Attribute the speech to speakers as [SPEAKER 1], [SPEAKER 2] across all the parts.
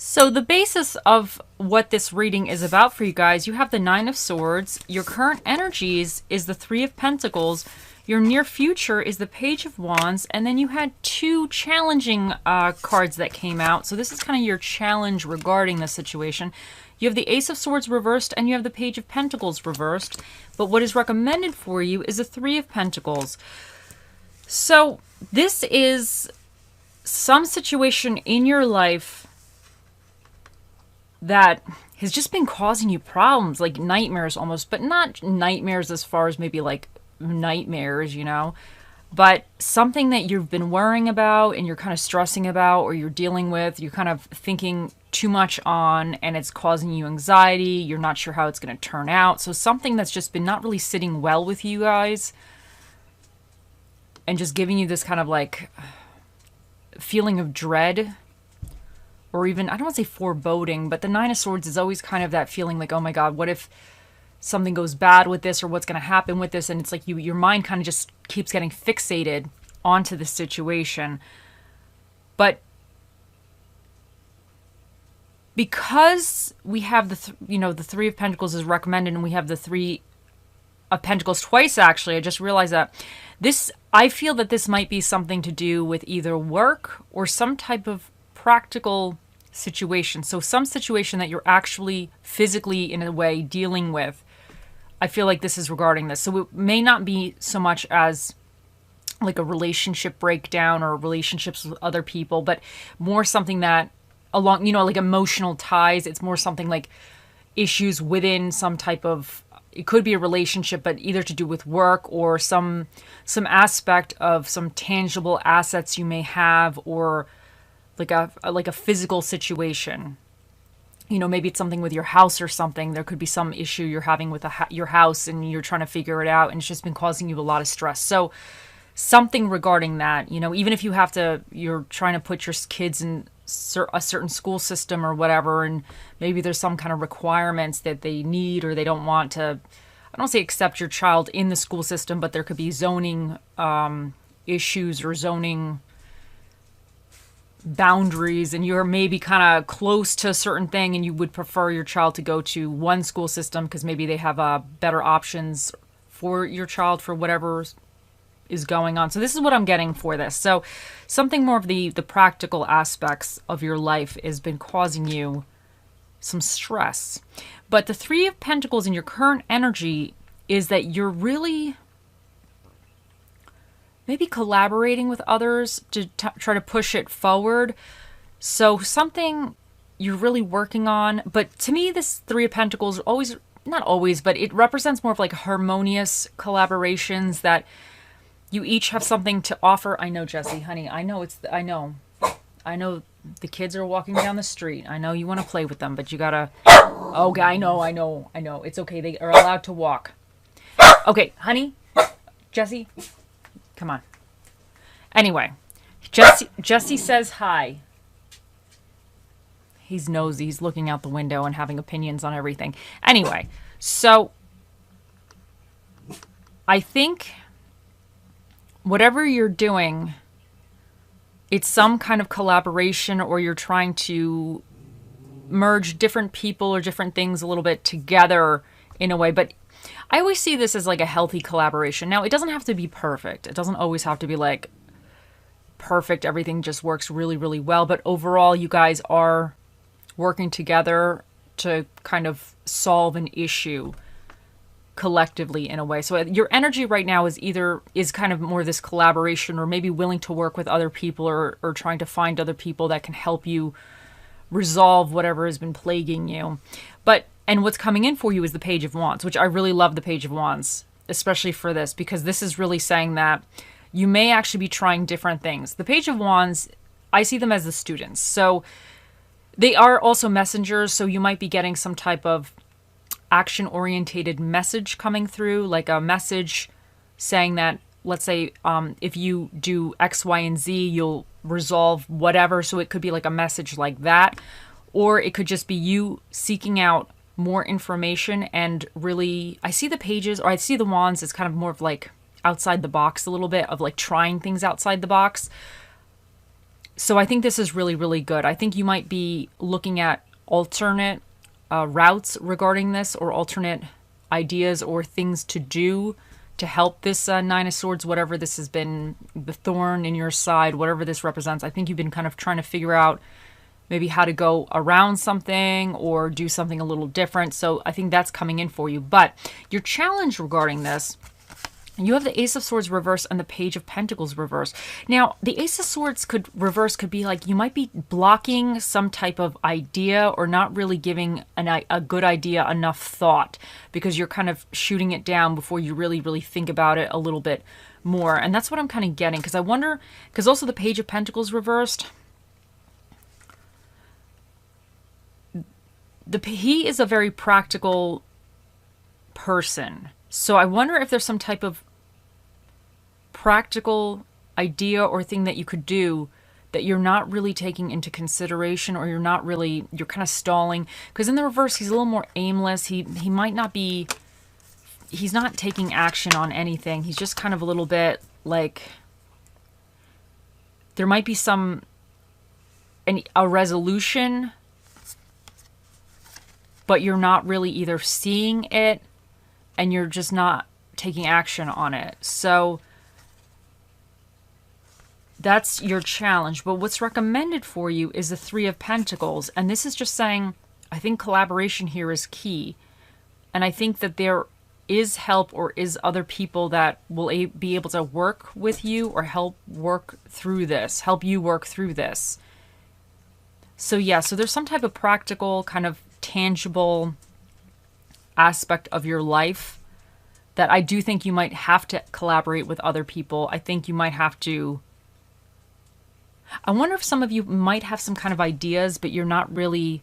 [SPEAKER 1] So the basis of what this reading is about for you guys, you have the Nine of Swords. Your current energies is the Three of Pentacles. Your near future is the Page of Wands. And then you had two challenging cards that came out. So this is kind of your challenge regarding the situation. You have the Ace of Swords reversed and you have the Page of Pentacles reversed. But what is recommended for you is the Three of Pentacles. So this is some situation in your life that has just been causing you problems, like nightmares almost, but not nightmares as far as maybe like nightmares, you know, but something that you've been worrying about and you're kind of stressing about, or you're dealing with, you're kind of thinking too much on, and it's causing you anxiety. You're not sure how it's going to turn out. So something that's just been not really sitting well with you guys and just giving you this kind of like feeling of dread. Or even, I don't want to say foreboding, but the Nine of Swords is always kind of that feeling like, oh my God, what if something goes bad with this, or what's going to happen with this? And it's like your mind kind of just keeps getting fixated onto the situation. But because we have the Three of Pentacles is recommended, and we have the Three of Pentacles twice, actually, I just realized that I feel that this might be something to do with either work or some type of practical situation. So some situation that you're actually physically, in a way, dealing with. I feel like this is regarding this. So it may not be so much as like a relationship breakdown or relationships with other people, but more something that along, like emotional ties. It's more something like issues within some type of, it could be a relationship, but either to do with work or some aspect of some tangible assets you may have, or like a physical situation. Maybe it's something with your house or something. There could be some issue you're having with your house and you're trying to figure it out, and it's just been causing you a lot of stress. So something regarding that, even if you're trying to put your kids in a certain school system or whatever, and maybe there's some kind of requirements that they need, or they don't want to, I don't say accept your child in the school system, but there could be zoning issues or zoning boundaries, and you're maybe kind of close to a certain thing, and you would prefer your child to go to one school system because maybe they have better options for your child for whatever is going on. So this is what I'm getting for this. So something more of the practical aspects of your life has been causing you some stress. But the Three of Pentacles in your current energy is that you're really maybe collaborating with others to try to push it forward. So something you're really working on. But to me, this Three of Pentacles always, not always, but it represents more of like harmonious collaborations, that you each have something to offer. I know, Jesse, honey, I know the kids are walking down the street. I know you want to play with them, but you gotta, oh, I know. It's okay. They are allowed to walk. Okay, honey, Jesse, come on. Anyway, Jesse says hi. He's nosy. He's looking out the window and having opinions on everything. Anyway, so I think whatever you're doing, it's some kind of collaboration, or you're trying to merge different people or different things a little bit together in a way. But I always see this as like a healthy collaboration. Now, it doesn't have to be perfect. It doesn't always have to be like perfect. Everything just works really, really well. But overall, you guys are working together to kind of solve an issue collectively in a way. So your energy right now is kind of more this collaboration, or maybe willing to work with other people, or trying to find other people that can help you resolve whatever has been plaguing you. And what's coming in for you is the Page of Wands, which I really love the Page of Wands, especially for this, because this is really saying that you may actually be trying different things. The Page of Wands, I see them as the students. So they are also messengers. So you might be getting some type of action-orientated message coming through, like a message saying that, let's say, if you do X, Y, and Z, you'll resolve whatever. So it could be like a message like that. Or it could just be you seeking out more information and really, I see the pages, or I see the wands as kind of more of like outside the box a little bit, of like trying things outside the box. So I think this is really, really good. I think you might be looking at alternate routes regarding this, or alternate ideas or things to do to help this Nine of Swords, whatever this has been, the thorn in your side, whatever this represents. I think you've been kind of trying to figure out maybe how to go around something or do something a little different. So I think that's coming in for you. But your challenge regarding this, you have the Ace of Swords reverse and the Page of Pentacles reverse. Now, the Ace of Swords could be like you might be blocking some type of idea or not really giving a good idea enough thought, because you're kind of shooting it down before you really, really think about it a little bit more. And that's what I'm kind of getting, because I wonder, because also the Page of Pentacles reversed, he is a very practical person. So I wonder if there's some type of practical idea or thing that you could do that you're not really taking into consideration, or you're kind of stalling. Because in the reverse, he's a little more aimless. He might not be, he's not taking action on anything. He's just kind of a little bit like, there might be a resolution, but you're not really either seeing it and you're just not taking action on it. So that's your challenge. But what's recommended for you is the Three of Pentacles. And this is just saying, I think collaboration here is key. And I think that there is help, or is other people that will be able to work with you or help you work through this. So yeah, so there's some type of practical, kind of tangible aspect of your life that I do think you might have to collaborate with other people. I think you might have to, I wonder if some of you might have some kind of ideas, but you're not really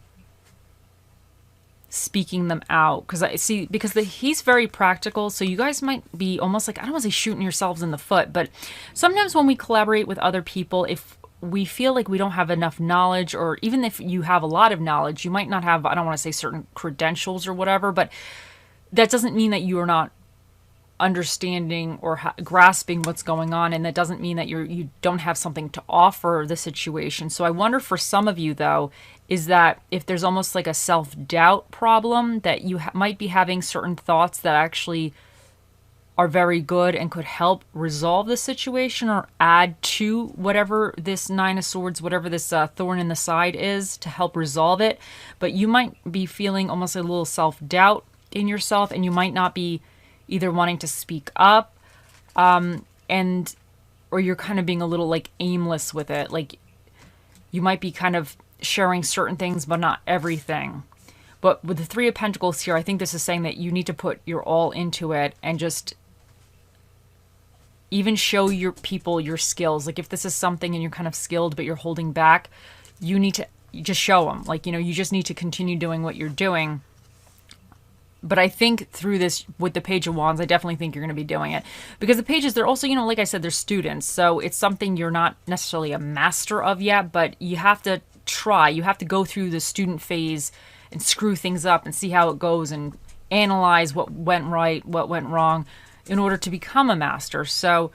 [SPEAKER 1] speaking them out. Because he's very practical, so you guys might be almost like, I don't want to say shooting yourselves in the foot, but sometimes when we collaborate with other people, if we feel like we don't have enough knowledge, or even if you have a lot of knowledge, you might not have, I don't want to say certain credentials or whatever, but that doesn't mean that you are not understanding or grasping what's going on, and that doesn't mean that you don't have something to offer the situation. So I wonder for some of you, though, is that if there's almost like a self-doubt problem, that you might be having certain thoughts that actually are very good and could help resolve the situation or add to whatever this Nine of Swords, whatever this thorn in the side is, to help resolve it. But you might be feeling almost a little self-doubt in yourself, and you might not be either wanting to speak up, or you're kind of being a little like aimless with it. Like you might be kind of sharing certain things, but not everything. But with the Three of Pentacles here, I think this is saying that you need to put your all into it and just even show your people your skills. Like if this is something and you're kind of skilled, but you're holding back, you need to just show them. Like, you just need to continue doing what you're doing. But I think through this, with the Page of Wands, I definitely think you're going to be doing it. Because the pages, they're also, like I said, they're students. So it's something you're not necessarily a master of yet, but you have to try. You have to go through the student phase and screw things up and see how it goes and analyze what went right, what went wrong, in order to become a master. So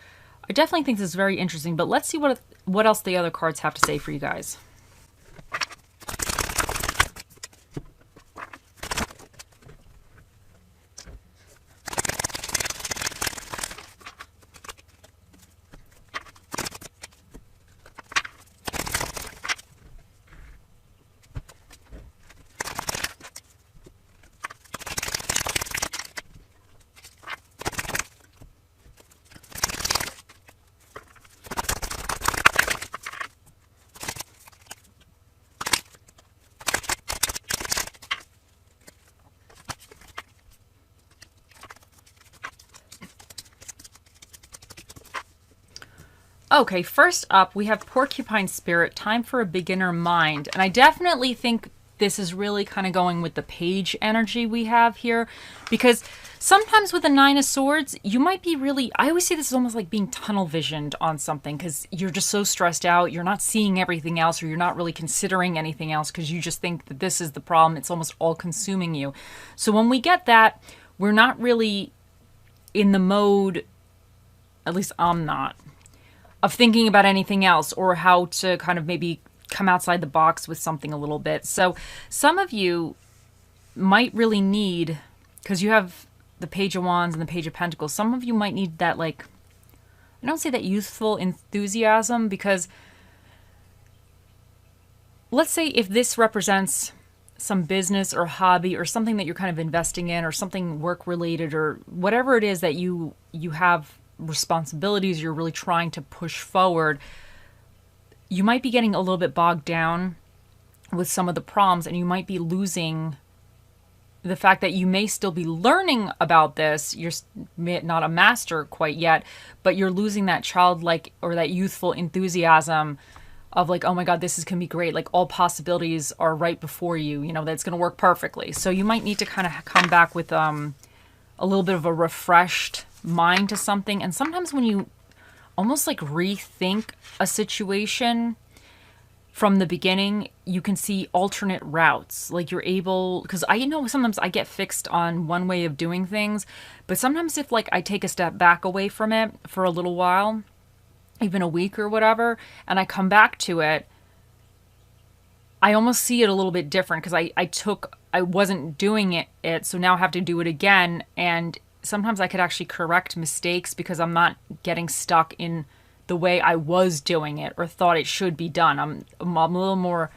[SPEAKER 1] I definitely think this is very interesting. But let's see what else the other cards have to say for you guys. Okay, first up, we have Porcupine Spirit, time for a beginner mind. And I definitely think this is really kind of going with the page energy we have here, because sometimes with the Nine of Swords, you might be really, I always say this is almost like being tunnel visioned on something, because you're just so stressed out, you're not seeing everything else, or you're not really considering anything else, because you just think that this is the problem. It's almost all consuming you. So when we get that, we're not really in the mode, at least I'm not, of thinking about anything else, or how to kind of maybe come outside the box with something a little bit. So some of you might really need, because you have the Page of Wands and the Page of Pentacles, some of you might need that, like, I don't say that youthful enthusiasm, because let's say if this represents some business or hobby or something that you're kind of investing in, or something work related, or whatever it is that you have responsibilities you're really trying to push forward, you might be getting a little bit bogged down with some of the problems, and you might be losing the fact that you may still be learning about this. You're not a master quite yet, but you're losing that childlike or that youthful enthusiasm of like, oh my God, this is going to be great. Like, all possibilities are right before you, you know, that's going to work perfectly. So you might need to kind of come back with a little bit of a refreshed mind to something. And sometimes when you almost like rethink a situation from the beginning, you can see alternate routes. Like, you're able, because I know sometimes I get fixed on one way of doing things, but sometimes if like I take a step back away from it for a little while, even a week or whatever, and I come back to it, I almost see it a little bit different, because I wasn't doing it, so now I have to do it again. And sometimes I could actually correct mistakes because I'm not getting stuck in the way I was doing it or thought it should be done. I'm a little more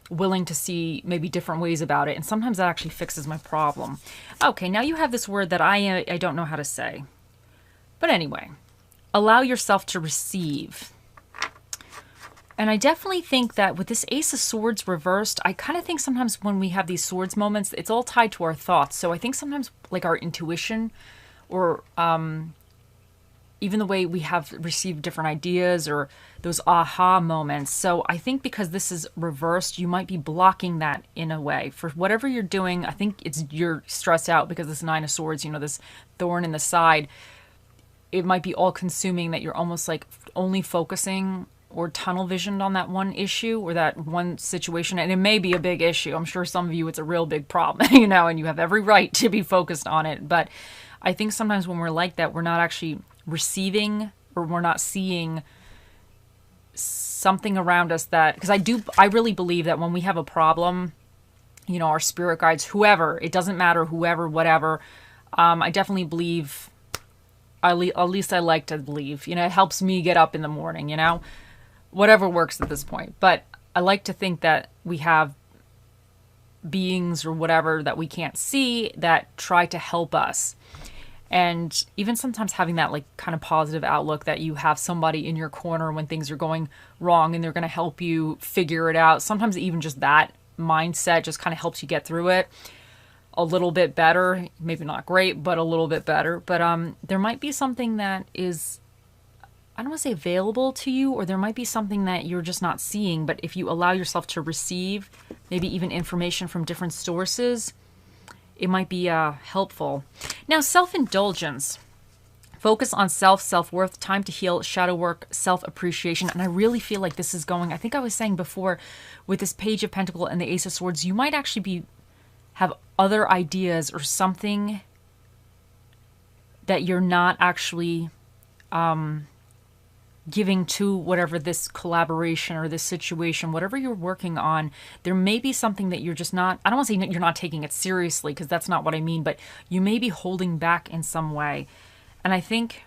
[SPEAKER 1] willing to see maybe different ways about it. And sometimes that actually fixes my problem. Okay, now you have this word that I don't know how to say. But anyway, allow yourself to receive. And I definitely think that with this Ace of Swords reversed, I kind of think sometimes when we have these swords moments, it's all tied to our thoughts. So I think sometimes like our intuition, or even the way we have received different ideas, or those aha moments. So I think because this is reversed, you might be blocking that in a way. For whatever you're doing, I think you're stressed out because this Nine of Swords, you know, this thorn in the side, it might be all consuming, that you're almost like only focusing or tunnel visioned on that one issue or that one situation. And it may be a big issue. I'm sure some of you, it's a real big problem, you know, and you have every right to be focused on it. But I think sometimes when we're like that, we're not actually receiving, or we're not seeing something around us that, because I really believe that when we have a problem, you know, our spirit guides, whoever, it doesn't matter, whoever, whatever, I definitely believe, at least I like to believe, you know, it helps me get up in the morning, you know, whatever works at this point. But I like to think that we have beings or whatever that we can't see that try to help us. And even sometimes having that like kind of positive outlook, that you have somebody in your corner when things are going wrong and they're going to help you figure it out. Sometimes even just that mindset just kind of helps you get through it a little bit better. Maybe not great, but a little bit better. But there might be something that is, I don't want to say available to you, or there might be something that you're just not seeing. But if you allow yourself to receive maybe even information from different sources, it might be helpful. Now, self-indulgence. Focus on self-worth, time to heal, shadow work, self-appreciation. And I really feel like this is going, I think I was saying before, with this Page of Pentacles and the Ace of Swords, you might actually have other ideas or something that you're not actually giving to whatever this collaboration or this situation, whatever you're working on. There may be something that you're just not, I don't want to say you're not taking it seriously, because that's not what I mean, but you may be holding back in some way. And I think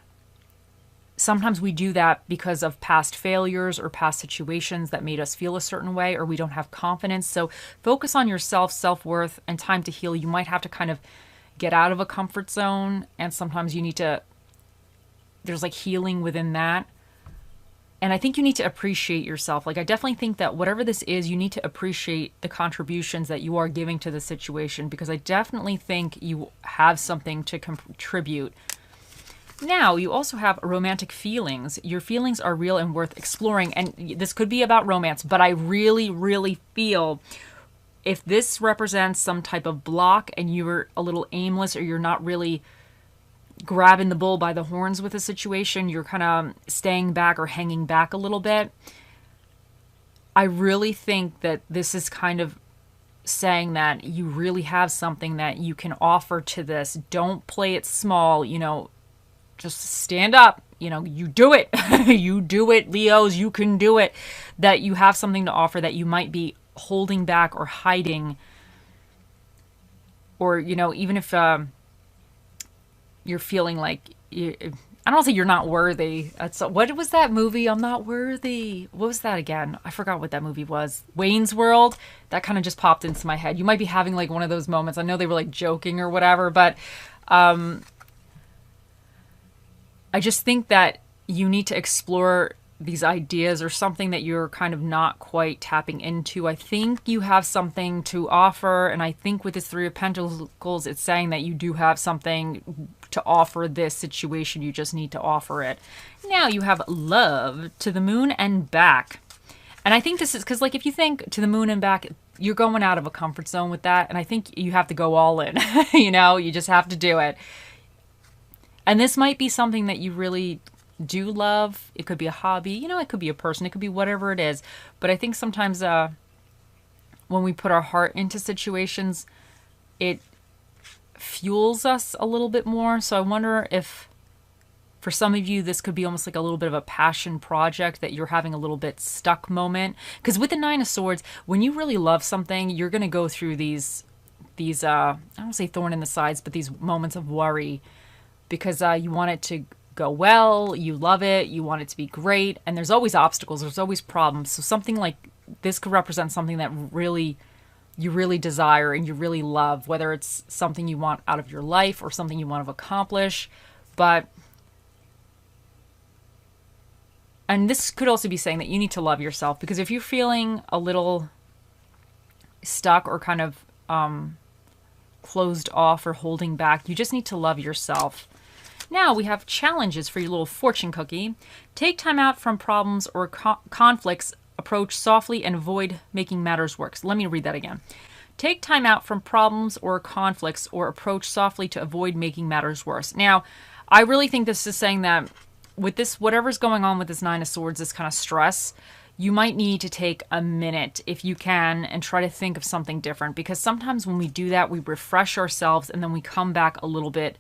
[SPEAKER 1] sometimes we do that because of past failures or past situations that made us feel a certain way, or we don't have confidence. So focus on yourself, self-worth, and time to heal. You might have to kind of get out of a comfort zone, and sometimes you need to, there's like healing within that. And I think you need to appreciate yourself. Like, I definitely think that whatever this is, you need to appreciate the contributions that you are giving to the situation, because I definitely think you have something to contribute. Now, you also have romantic feelings. Your feelings are real and worth exploring. And this could be about romance, but I really, really feel if this represents some type of block and you're a little aimless, or you're not really grabbing the bull by the horns with a situation, you're kind of staying back or hanging back a little bit, I really think that this is kind of saying that you really have something that you can offer to this. Don't play it small, you know, just stand up, you do it. You do it, Leos, you can do it. That you have something to offer that you might be holding back or hiding. Or, even if you're feeling like, I don't say you're not worthy. What was that movie? I'm not worthy. What was that again? I forgot what that movie was. Wayne's World. That kind of just popped into my head. You might be having like one of those moments. I know they were like joking or whatever, but I just think that you need to explore these ideas or something that you're kind of not quite tapping into. I think you have something to offer, and I think with this Three of Pentacles, it's saying that you do have something to offer this situation. You just need to offer it. Now you have love, to the moon and back. And I think this is because, like, if you think to the moon and back, you're going out of a comfort zone with that. And I think you have to go all in. You just have to do it. And this might be something that you really do love. It could be a hobby, it could be a person, it could be whatever it is. But I think sometimes when we put our heart into situations, it fuels us a little bit more. So I wonder if for some of you, this could be almost like a little bit of a passion project that you're having a little bit stuck moment. Because with the Nine of Swords, when you really love something, you're going to go through these I don't say thorn in the sides, but these moments of worry because you want it to go well, you love it, you want it to be great, and there's always obstacles, there's always problems. So something like this could represent something that you really desire and you really love, whether it's something you want out of your life or something you want to accomplish. And this could also be saying that you need to love yourself, because if you're feeling a little stuck or kind of closed off or holding back, you just need to love yourself. Now we have challenges for your little fortune cookie. Take time out from problems or conflicts. Approach softly and avoid making matters worse. Let me read that again. Take time out from problems or conflicts or approach softly to avoid making matters worse. Now, I really think this is saying that with this, whatever's going on with this Nine of Swords, this kind of stress, you might need to take a minute if you can and try to think of something different. Because sometimes when we do that, we refresh ourselves and then we come back a little bit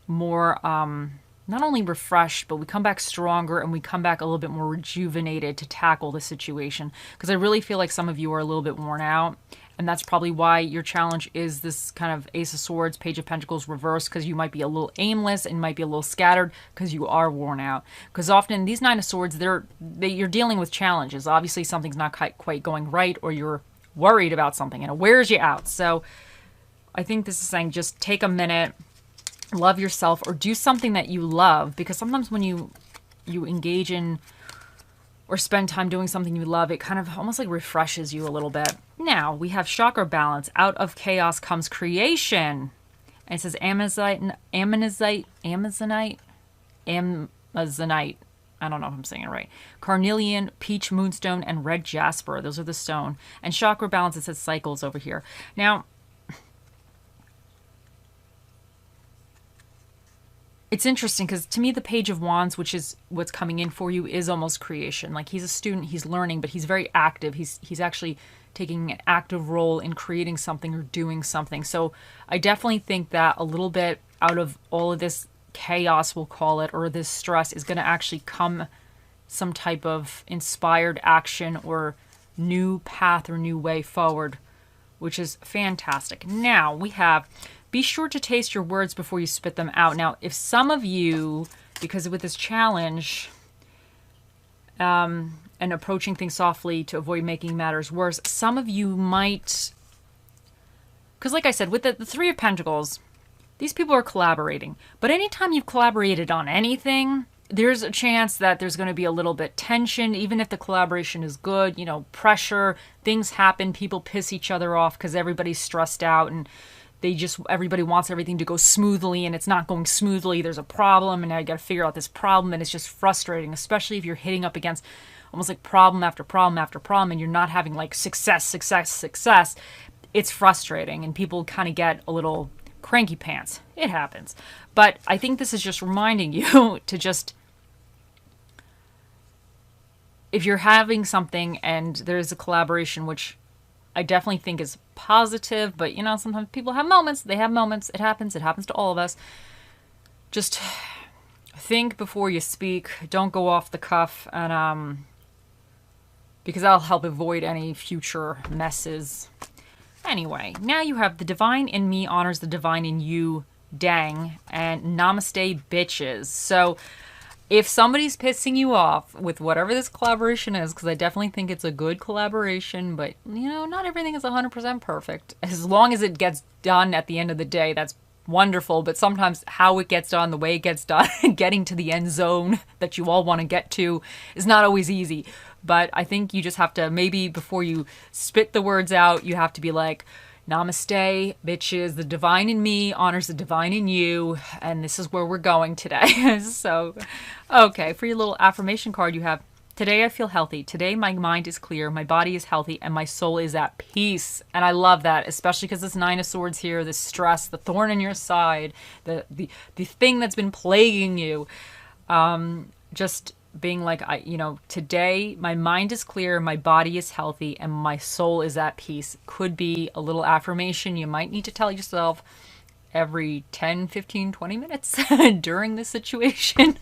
[SPEAKER 1] more, not only refreshed, but we come back stronger and we come back a little bit more rejuvenated to tackle the situation. Because I really feel like some of you are a little bit worn out, and that's probably why your challenge is this kind of Ace of Swords, Page of Pentacles reversed, because you might be a little aimless and might be a little scattered because you are worn out. Because often these Nine of Swords, you're dealing with challenges. Obviously something's not quite going right, or you're worried about something and it wears you out. So I think this is saying just take a minute, love yourself, or do something that you love, because sometimes when you engage in or spend time doing something you love, it kind of almost like refreshes you a little bit. Now we have chakra balance. Out of chaos comes creation. And it says Amazonite. I don't know if I'm saying it right. Carnelian, peach moonstone, and red jasper. Those are the stone. And chakra balance, it says cycles over here. Now, it's interesting because to me, the Page of Wands, which is what's coming in for you, is almost creation. Like, he's a student, he's learning, but he's very active. He's actually taking an active role in creating something or doing something. So I definitely think that a little bit out of all of this chaos, we'll call it, or this stress, is going to actually come some type of inspired action or new path or new way forward, which is fantastic. Now we have, be sure to taste your words before you spit them out. Now, if some of you, because with this challenge, and approaching things softly to avoid making matters worse, some of you might, because like I said, with the Three of Pentacles, these people are collaborating. But anytime you've collaborated on anything, there's a chance that there's going to be a little bit tension, even if the collaboration is good, pressure, things happen, people piss each other off because everybody's stressed out and everybody wants everything to go smoothly, and it's not going smoothly. There's a problem, and now you got to figure out this problem, and it's just frustrating, especially if you're hitting up against almost like problem after problem after problem, and you're not having like success. It's frustrating, and people kind of get a little cranky pants. It happens. But I think this is just reminding you to just, if you're having something and there's a collaboration, which I definitely think is positive, but sometimes people have moments. They have moments. It happens. It happens to all of us. Just think before you speak. Don't go off the cuff, and because that'll help avoid any future messes. Anyway, now you have the divine in me honors the divine in you, dang, and namaste, bitches. So if somebody's pissing you off with whatever this collaboration is, because I definitely think it's a good collaboration, but, not everything is 100% perfect. As long as it gets done at the end of the day, that's wonderful. But sometimes how it gets done, the way it gets done, getting to the end zone that you all want to get to is not always easy. But I think you just have to, maybe before you spit the words out, you have to be like, namaste, bitches. The divine in me honors the divine in you. And this is where we're going today. So, okay, for your little affirmation card, you have, today I feel healthy. Today my mind is clear, my body is healthy, and my soul is at peace. And I love that, especially because this Nine of Swords here, the stress, the thorn in your side, the thing that's been plaguing you. Just being like, today my mind is clear, my body is healthy, and my soul is at peace. Could be a little affirmation you might need to tell yourself every 10, 15, 20 minutes during this situation.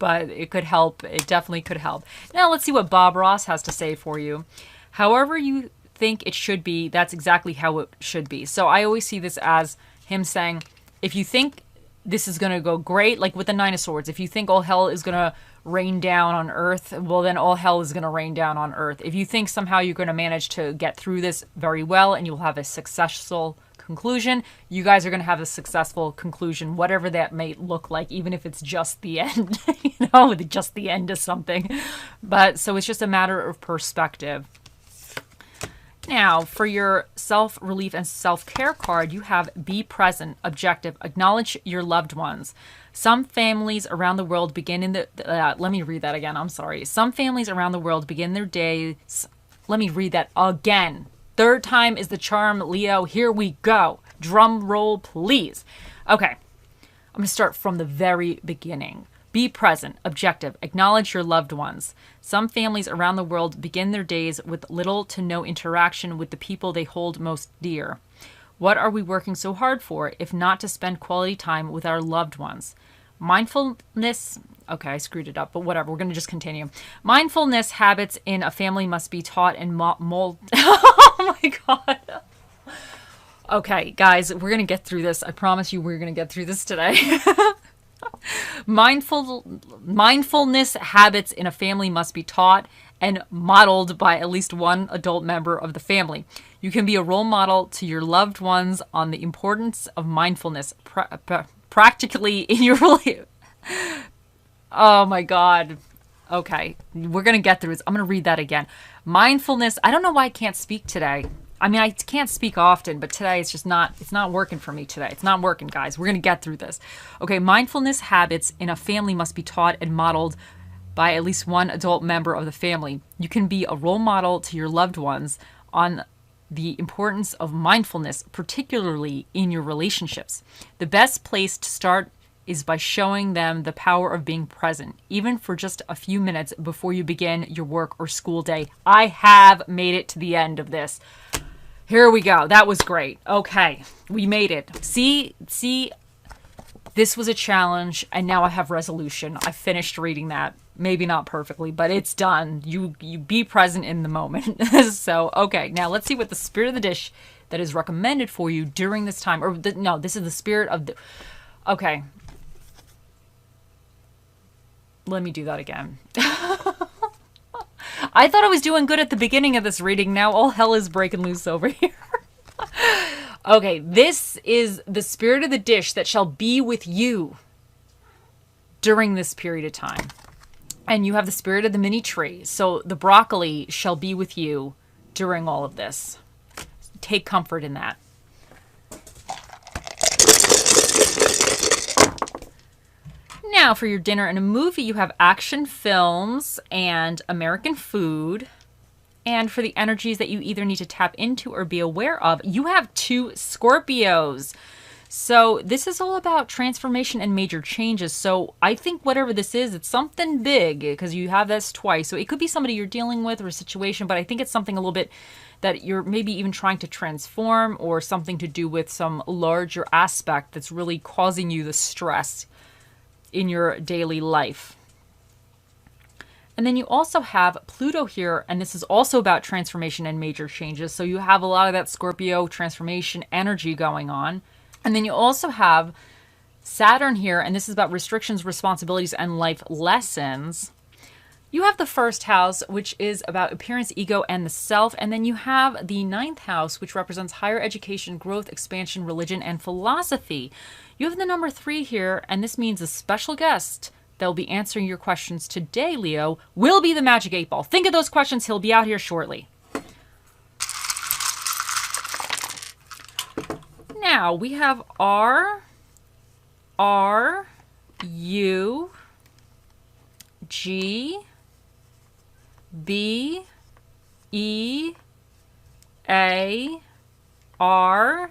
[SPEAKER 1] But it could help. It definitely could help. Now let's see what Bob Ross has to say for you. However you think it should be, that's exactly how it should be. So I always see this as him saying, if you think this is going to go great, like with the Nine of Swords, if you think all hell is going to rain down on earth, well, then all hell is going to rain down on earth. If you think somehow you're going to manage to get through this very well and you'll have a successful conclusion, you guys are going to have a successful conclusion, whatever that may look like, even if it's just the end, just the end of something. But so it's just a matter of perspective. Now, for your self-relief and self-care card, you have be present, objective, acknowledge your loved ones. Some families around the world begin in the... let me read that again. I'm sorry. Some families around the world begin their days... Let me read that again. Third time is the charm, Leo. Here we go. Drum roll, please. Okay. I'm going to start from the very beginning. Be present, objective, acknowledge your loved ones. Some families around the world begin their days with little to no interaction with the people they hold most dear. What are we working so hard for, if not to spend quality time with our loved ones? Mindfulness... Okay, I screwed it up, but whatever. We're going to just continue. Mindfulness habits in a family must be taught and mold... Oh my God. Okay, guys, we're going to get through this. I promise you we're going to get through this today. Mindfulness habits in a family must be taught and modeled by at least one adult member of the family. You can be a role model to your loved ones on the importance of mindfulness practically in your life. Oh my God. Okay, we're going to get through this. I'm going to read that again. Mindfulness. I don't know why I can't speak today. I mean, I can't speak often, but today it's not working for me today. It's not working, guys. We're going to get through this. Okay, mindfulness habits in a family must be taught and modeled by at least one adult member of the family. You can be a role model to your loved ones on the importance of mindfulness, particularly in your relationships. The best place to start is by showing them the power of being present, even for just a few minutes before you begin your work or school day. I have made it to the end of this. Here we go. That was great. Okay, we made it. See, this was a challenge, and now I have resolution. I finished reading that. Maybe not perfectly, but it's done. You be present in the moment. So, okay, now let's see what the spirit of the dish that is recommended for you during this time. No, this is the spirit of the... Okay. Let me do that again. I thought I was doing good at the beginning of this reading. Now all hell is breaking loose over here. Okay, this is the spirit of the dish that shall be with you during this period of time. And you have the spirit of the mini tree. So the broccoli shall be with you during all of this. Take comfort in that. Now for your dinner and a movie, you have action films and American food. And for the energies that you either need to tap into or be aware of, you have 2 Scorpios. So this is all about transformation and major changes. So I think whatever this is, it's something big because you have this twice. So it could be somebody you're dealing with or a situation, but I think it's something a little bit that you're maybe even trying to transform or something to do with some larger aspect that's really causing you the stress. in your daily life. And then you also have Pluto here, and this is also about transformation and major changes. So you have a lot of that Scorpio transformation energy going on. And then you also have Saturn here, and this is about restrictions, responsibilities, and life lessons. You have the first house, which is about appearance, ego, and the self. And then you have the ninth house, which represents higher education, growth, expansion, religion, and philosophy. You have the number 3 here, and this means a special guest that will be answering your questions today, Leo, will be the Magic 8 Ball. Think of those questions. He'll be out here shortly. Now, we have R, U, G, B, E, A, R,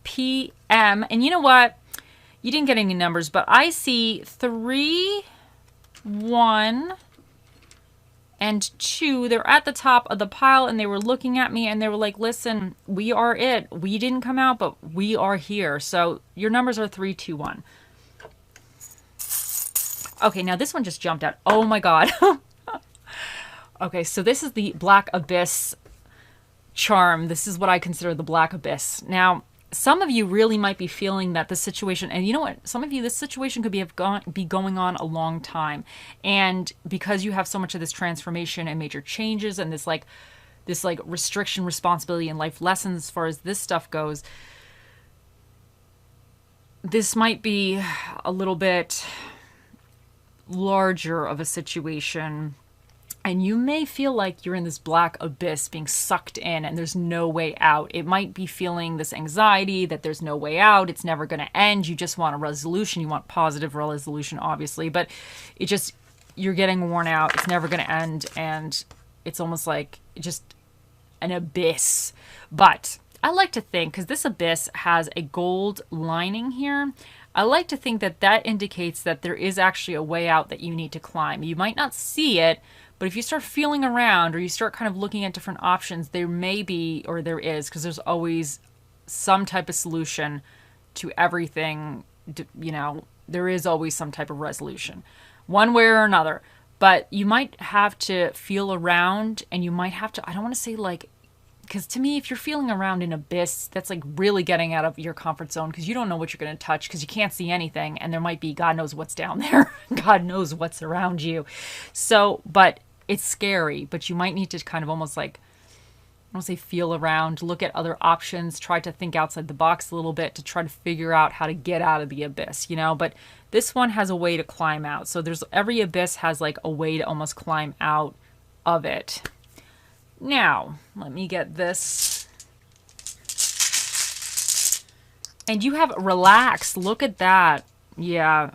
[SPEAKER 1] P, M. And you know what? You didn't get any numbers, but I see 3, 1, and 2. They're at the top of the pile, and they were looking at me, and they were like, listen, we are it. We didn't come out, but we are here. So your numbers are 3, 2, 1. Okay, now this one just jumped out. Oh my God. Okay, so this is the Black Abyss charm. This is what I consider the Black Abyss. Now, some of you really might be feeling that the situation, and you know what? Some of you, this situation could be going on a long time. And because you have so much of this transformation and major changes and this restriction, responsibility, and life lessons as far as this stuff goes, this might be a little bit larger of a situation. And you may feel like you're in this black abyss being sucked in and there's no way out. It might be feeling this anxiety that there's no way out. It's never going to end. You just want a resolution. You want positive resolution, obviously. But you're getting worn out. It's never going to end. And it's almost like just an abyss. But I like to think, because this abyss has a gold lining here, I like to think that that indicates that there is actually a way out that you need to climb. You might not see it, but if you start feeling around or you start kind of looking at different options, there may be, or there is, because there's always some type of solution to everything. You know, there is always some type of resolution, one way or another. But you might have to feel around, and you might have to, I don't want to say like, because to me, if you're feeling around in abyss, that's like really getting out of your comfort zone, because you don't know what you're going to touch, because you can't see anything, and there might be God knows what's down there. God knows what's around you. So, but it's scary, but you might need to kind of almost like, I don't say feel around, look at other options, try to think outside the box a little bit to try to figure out how to get out of the abyss, you know. But this one has a way to climb out. So every abyss has like a way to almost climb out of it. Now, let me get this. And you have relaxed. Look at that. Yeah.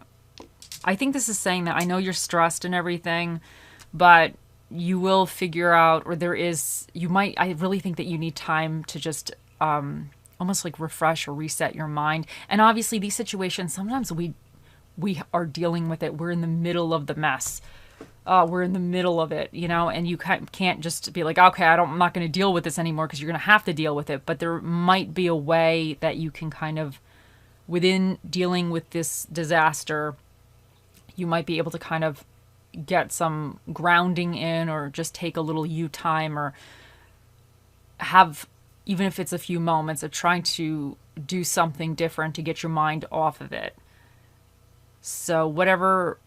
[SPEAKER 1] I think this is saying that I know you're stressed and everything, but you will figure out, or I really think that you need time to just almost like refresh or reset your mind. And obviously these situations, sometimes we are dealing with it. We're in the middle of the mess. We're in the middle of it, you know, and you can't just be like, okay, I'm not going to deal with this anymore, because you're going to have to deal with it. But there might be a way that you can kind of, within dealing with this disaster, you might be able to kind of get some grounding in, or just take a little you time, or have, even if it's a few moments of trying to do something different to get your mind off of it. So whatever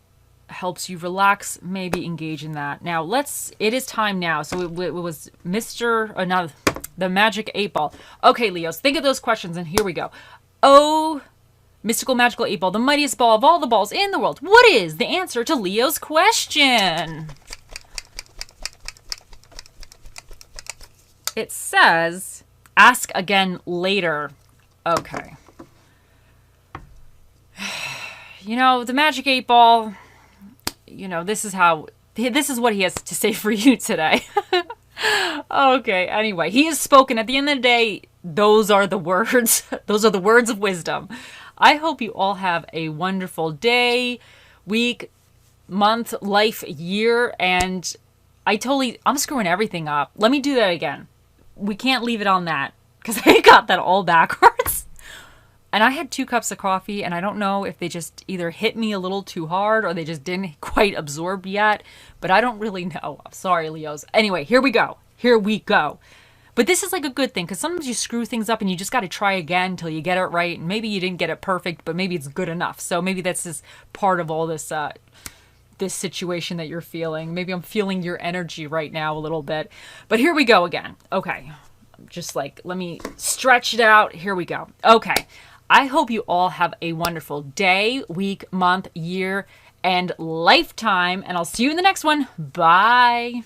[SPEAKER 1] helps you relax, maybe engage in that. Now it is time now. So it was the Magic 8 Ball. Okay, Leos, think of those questions, and here we go. Oh, mystical magical 8 Ball, the mightiest ball of all the balls in the world. What is the answer to Leo's question? It says, ask again later. Okay. You know, the Magic 8 Ball, you know, this is what he has to say for you today. Okay, anyway, he has spoken. At the end of the day, those are the words. Those are the words of wisdom. I hope you all have a wonderful day, week, month, life, year, and I'm screwing everything up. Let me do that again. We can't leave it on that, because I got that all backwards. And I had 2 cups of coffee, and I don't know if they just either hit me a little too hard or they just didn't quite absorb yet, but I don't really know. I'm sorry, Leos. Anyway, here we go. Here we go. But this is like a good thing, because sometimes you screw things up and you just got to try again until you get it right. And maybe you didn't get it perfect, but maybe it's good enough. So maybe that's just part of all this this situation that you're feeling. Maybe I'm feeling your energy right now a little bit. But here we go again. Okay. Just like, let me stretch it out. Here we go. Okay. I hope you all have a wonderful day, week, month, year, and lifetime. And I'll see you in the next one. Bye.